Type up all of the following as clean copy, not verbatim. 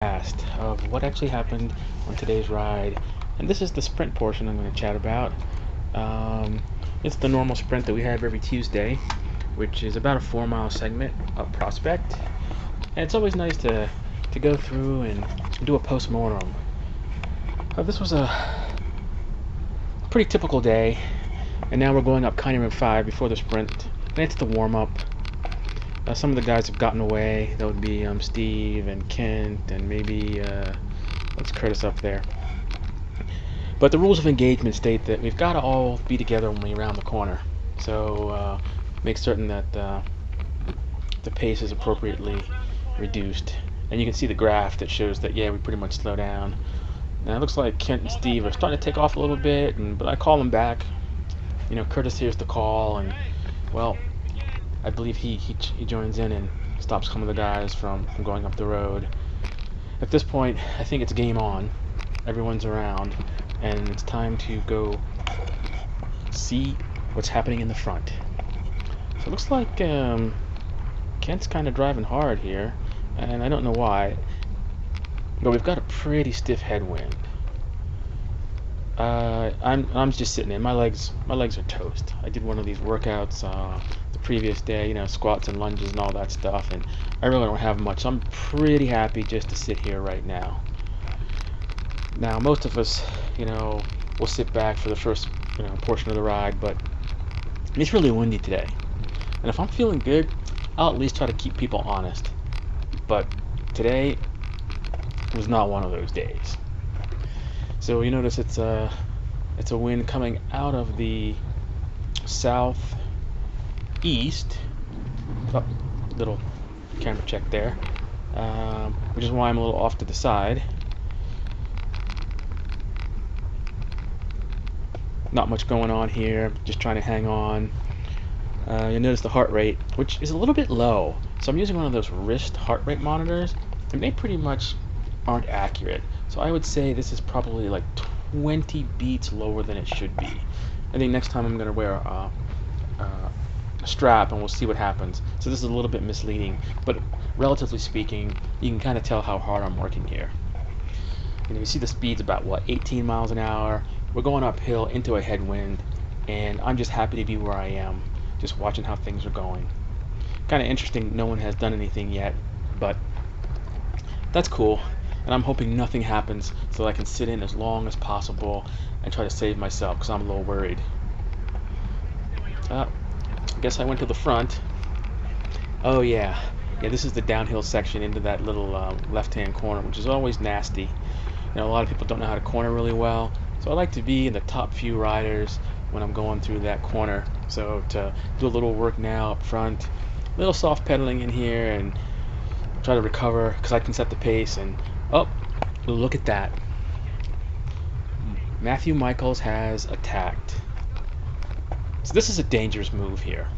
Past of what actually happened on today's ride. And this is the sprint portion I'm going to chat about. Um, it's the normal sprint that we have every Tuesday, which is about a 4 mile segment up Prospect. And it's always nice to go through and do a post-mortem. This was a pretty typical day, and now we're going up County Road 5 before the sprint. And it's the warm-up. Some of the guys have gotten away. That would be Steve and Kent and maybe what's Curtis up there. But the rules of engagement state that we've got to all be together when we round the corner. So make certain that the pace is appropriately reduced. And you can see the graph that shows that, yeah, we pretty much slow down. Now it looks like Kent and Steve are starting to take off a little bit, but I call them back. You know, Curtis hears the call, and, well, I believe he joins in and stops some of the guys from going up the road. At this point, I think it's game on. Everyone's around, and it's time to go see what's happening in the front. So it looks like Kent's kind of driving hard here, and I don't know why, but we've got a pretty stiff headwind. I'm just sitting in. My legs are toast. I did one of these workouts the previous day, you know, squats and lunges and all that stuff, and I really don't have much. So I'm pretty happy just to sit here right now. Now, most of us, you know, will sit back for the first, portion of the ride, but it's really windy today. And if I'm feeling good, I'll at least try to keep people honest. But today was not one of those days. So you notice it's a wind coming out of the southeast. Oh, little camera check there, which is why I'm a little off to the side. Not much going on here, just trying to hang on. You'll notice the heart rate, which is a little bit low. So I'm using one of those wrist heart rate monitors, and they pretty much aren't accurate. So I would say this is probably like 20 beats lower than it should be. I think next time I'm going to wear a strap and we'll see what happens. So this is a little bit misleading, but relatively speaking, you can kind of tell how hard I'm working here. You see the speed's about, 18 miles an hour. We're going uphill into a headwind, and I'm just happy to be where I am, just watching how things are going. Kind of interesting, no one has done anything yet, but that's cool. And I'm hoping nothing happens so that I can sit in as long as possible and try to save myself, because I'm a little worried. I guess I went to the front. Oh yeah, this is the downhill section into that little left-hand corner, which is always nasty. A lot of people don't know how to corner really well, so I like to be in the top few riders when I'm going through that corner. So to do a little work now up front, a little soft pedaling in here, and try to recover because I can set the pace. And oh, look at that. Matthew Michaels has attacked. So this is a dangerous move here,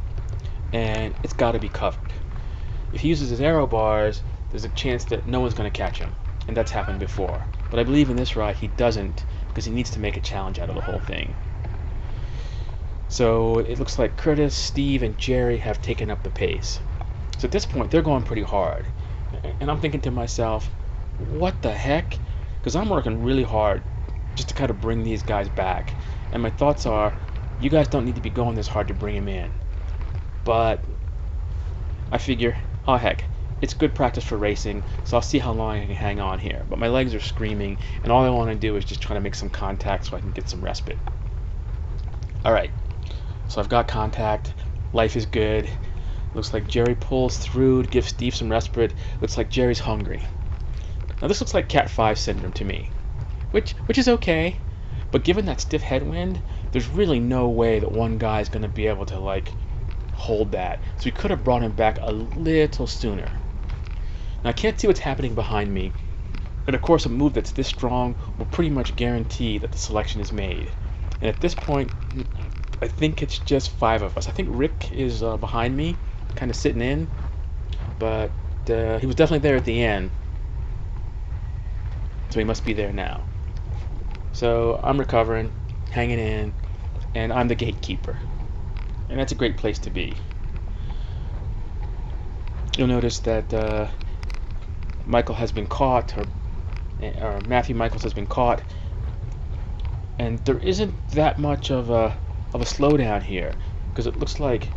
and it's got to be covered. If he uses his aero bars, there's a chance that no one's going to catch him, and that's happened before. But I believe in this ride he doesn't, because he needs to make a challenge out of the whole thing. So it looks like Curtis, Steve, and Jerry have taken up the pace. So at this point, they're going pretty hard. And I'm thinking to myself, what the heck? Because I'm working really hard just to kind of bring these guys back. And my thoughts are, you guys don't need to be going this hard to bring him in. But I figure, oh heck, it's good practice for racing, so I'll see how long I can hang on here. But my legs are screaming, and all I want to do is just try to make some contact so I can get some respite. Alright, so I've got contact. Life is good. Looks like Jerry pulls through to give Steve some respite. Looks like Jerry's hungry. Now this looks like Cat 5 syndrome to me, which is okay, but given that stiff headwind, there's really no way that one guy is going to be able to hold that. So we could have brought him back a little sooner. Now I can't see what's happening behind me, but of course a move that's this strong will pretty much guarantee that the selection is made. And at this point, I think it's just 5 of us. I think Rick is behind me, kind of sitting in, but he was definitely there at the end, so he must be there now. So I'm recovering, hanging in, and I'm the gatekeeper, and that's a great place to be. You'll notice that Michael has been caught, or Matthew Michaels has been caught, and there isn't that much of a slowdown here, because it looks like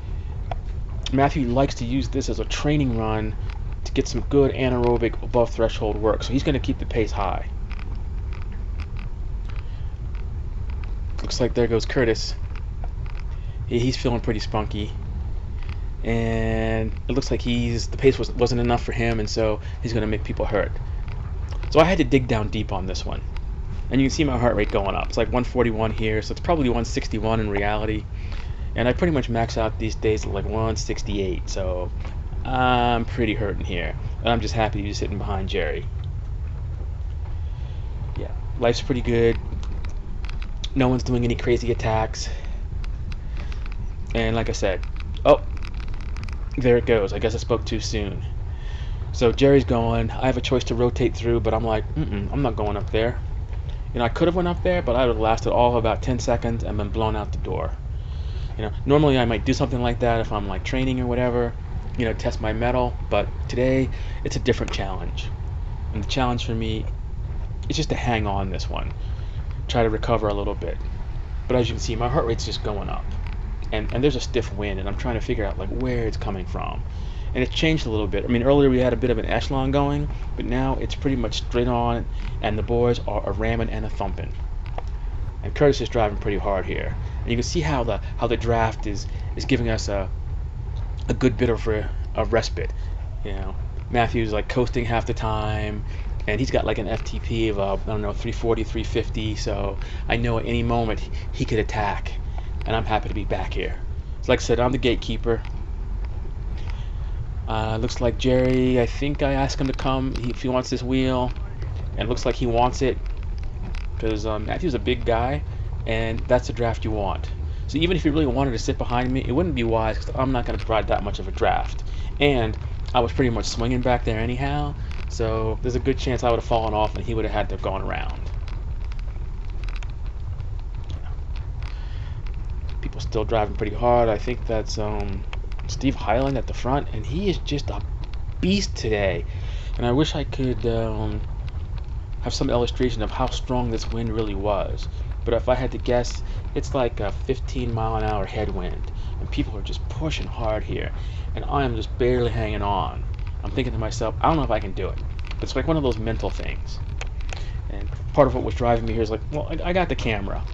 Matthew likes to use this as a training run to get some good anaerobic above threshold work, so he's going to keep the pace high. Looks like there goes Curtis. He's feeling pretty spunky, and it looks like the pace wasn't enough for him, and so he's going to make people hurt. So I had to dig down deep on this one, and you can see my heart rate going up. It's like 141 here, so it's probably 161 in reality, and I pretty much max out these days at like 168, so I'm pretty hurting here, and I'm just happy to be sitting behind Jerry. Yeah, life's pretty good. No one's doing any crazy attacks, and like I said, oh, there it goes. I guess I spoke too soon. So Jerry's going. I have a choice to rotate through, but I'm like, I'm not going up there. You know, I could have went up there, but I would have lasted all of about 10 seconds and been blown out the door. You know, normally I might do something like that if I'm like training or whatever, you know, test my mettle, but today it's a different challenge. And the challenge for me is just to hang on this one, try to recover a little bit. But as you can see, my heart rate's just going up. And there's a stiff wind, and I'm trying to figure out like where it's coming from. And it's changed a little bit. I mean, earlier we had a bit of an echelon going, but now it's pretty much straight on, and the boys are a ramming and a thumping. And Curtis is driving pretty hard here. And you can see how the draft is giving us a good bit of respite. You know, Matthew's like coasting half the time, and he's got like an FTP of I don't know, 340, 350. So I know at any moment he could attack, and I'm happy to be back here. So like I said, I'm the gatekeeper. Looks like Jerry, I think I asked him to come if he wants this wheel, and it looks like he wants it, because Matthew's a big guy, and that's the draft you want. So even if he really wanted to sit behind me, it wouldn't be wise, because I'm not going to provide that much of a draft. And I was pretty much swinging back there anyhow, so there's a good chance I would have fallen off and he would have had to have gone around. People still driving pretty hard. I think that's Steve Highland at the front, and he is just a beast today. And I wish I could have some illustration of how strong this wind really was. But if I had to guess, it's like a 15-mile-an-hour headwind, and people are just pushing hard here, and I am just barely hanging on. I'm thinking to myself, I don't know if I can do it. It's like one of those mental things. And part of what was driving me here is like, well, I got the camera,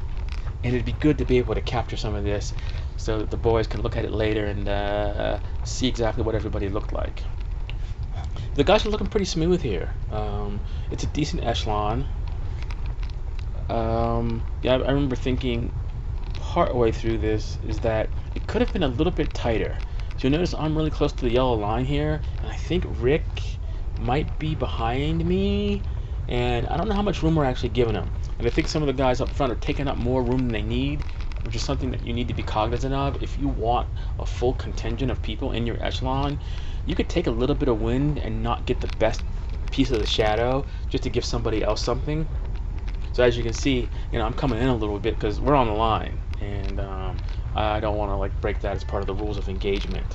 and it'd be good to be able to capture some of this so that the boys can look at it later and see exactly what everybody looked like. The guys are looking pretty smooth here. It's a decent echelon. Yeah, I remember thinking part way through this is that it could have been a little bit tighter. So you'll notice I'm really close to the yellow line here, and I think Rick might be behind me, and I don't know how much room we're actually giving him. And I think some of the guys up front are taking up more room than they need, which is something that you need to be cognizant of. If you want a full contingent of people in your echelon, you could take a little bit of wind and not get the best piece of the shadow just to give somebody else something. So as you can see, you know, I'm coming in a little bit because we're on the line, and I don't want to like break that as part of the rules of engagement.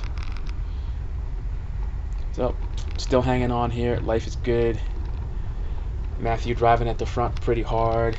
So still hanging on here. Life is good. Matthew driving at the front pretty hard.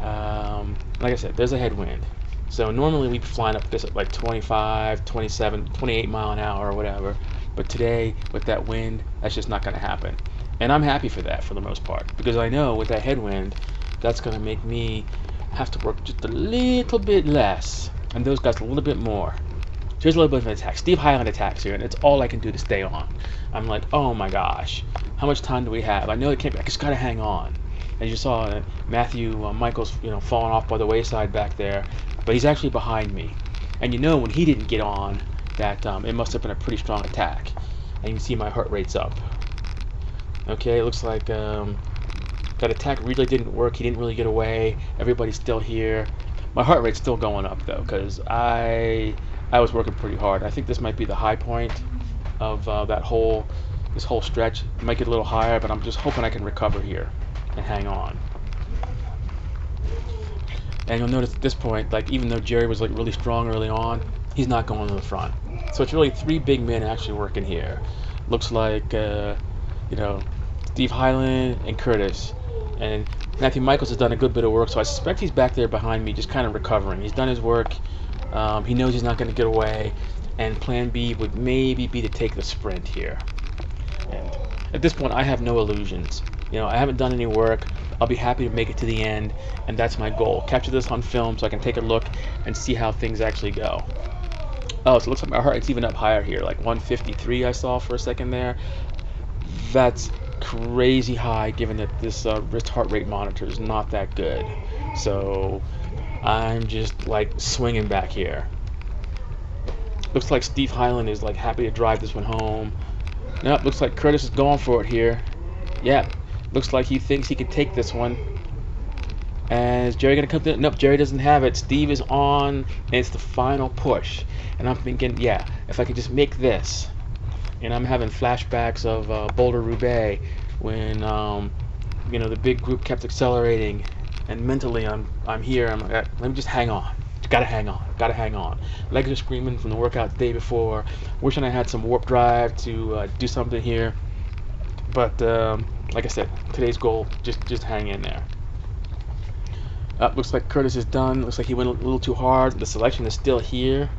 Like I said, there's a headwind. So normally we'd be flying up this at like 25, 27, 28 mile an hour or whatever. But today, with that wind, that's just not going to happen. And I'm happy for that for the most part, because I know with that headwind, that's going to make me have to work just a little bit less, and those guys a little bit more. So here's a little bit of an attack. Steve Highland attacks here, and it's all I can do to stay on. I'm like, oh my gosh, how much time do we have? I know it can't be, I just got to hang on. As you saw, Matthew Michaels, you know, falling off by the wayside back there, but he's actually behind me. And you know when he didn't get on, that it must have been a pretty strong attack. And you can see my heart rate's up. Okay, it looks like that attack really didn't work. He didn't really get away. Everybody's still here. My heart rate's still going up though, because I was working pretty hard. I think this might be the high point of this whole stretch. It might get a little higher, but I'm just hoping I can recover here and hang on. And you'll notice at this point, like even though Jerry was like really strong early on, he's not going to the front. So it's really three big men actually working here. Looks like you know, Steve Hyland and Curtis. And Matthew Michaels has done a good bit of work, so I suspect he's back there behind me just kind of recovering. He's done his work. He knows he's not going to get away. And plan B would maybe be to take the sprint here. And at this point, I have no illusions. I haven't done any work. I'll be happy to make it to the end, and that's my goal. Capture this on film so I can take a look and see how things actually go. Oh, so it looks like my heart rate's even up higher here, like 153 I saw for a second there. That's crazy high given that this wrist heart rate monitor is not that good. So I'm just like swinging back here. Looks like Steve Hyland is like happy to drive this one home. Nope, looks like Curtis is going for it here. Yep, looks like he thinks he can take this one. And is Jerry gonna come to it? Nope, Jerry doesn't have it. Steve is on, and it's the final push. And I'm thinking, yeah, if I could just make this. And I'm having flashbacks of Boulder-Roubaix when the big group kept accelerating, and mentally I'm here. I'm like, let me just hang on. Gotta hang on. Legs are screaming from the workout the day before. Wishing I had some warp drive to do something here. But like I said, today's goal, just hang in there. Looks like Curtis is done. Looks like he went a little too hard. The selection is still here.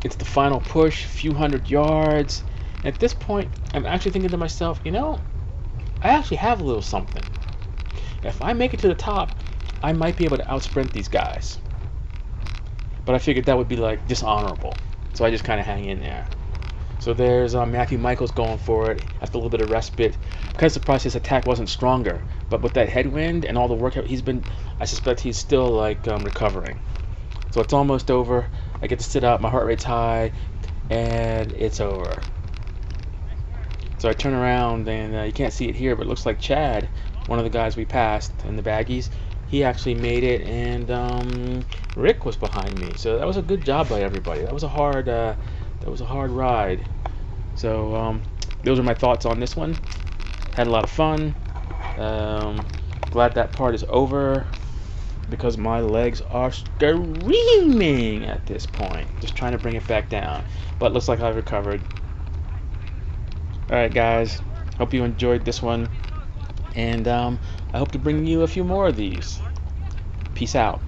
It's the final push, few hundred yards. At this point, I'm actually thinking to myself, I actually have a little something. If I make it to the top, I might be able to outsprint these guys. But I figured that would be like dishonorable. So I just kind of hang in there. So there's Matthew Michaels going for it after a little bit of respite. I'm kind of surprised his attack wasn't stronger. But with that headwind and all the workout he's been, I suspect he's still like recovering. So it's almost over. I get to sit up, my heart rate's high, and it's over. So I turn around, and you can't see it here, but it looks like Chad, one of the guys we passed in the baggies, he actually made it, and Rick was behind me. So that was a good job by everybody. That was a hard ride. So those are my thoughts on this one. Had a lot of fun. Glad that part is over, because my legs are screaming at this point. Just trying to bring it back down. But looks like I've recovered. Alright guys, hope you enjoyed this one. And I hope to bring you a few more of these. Peace out.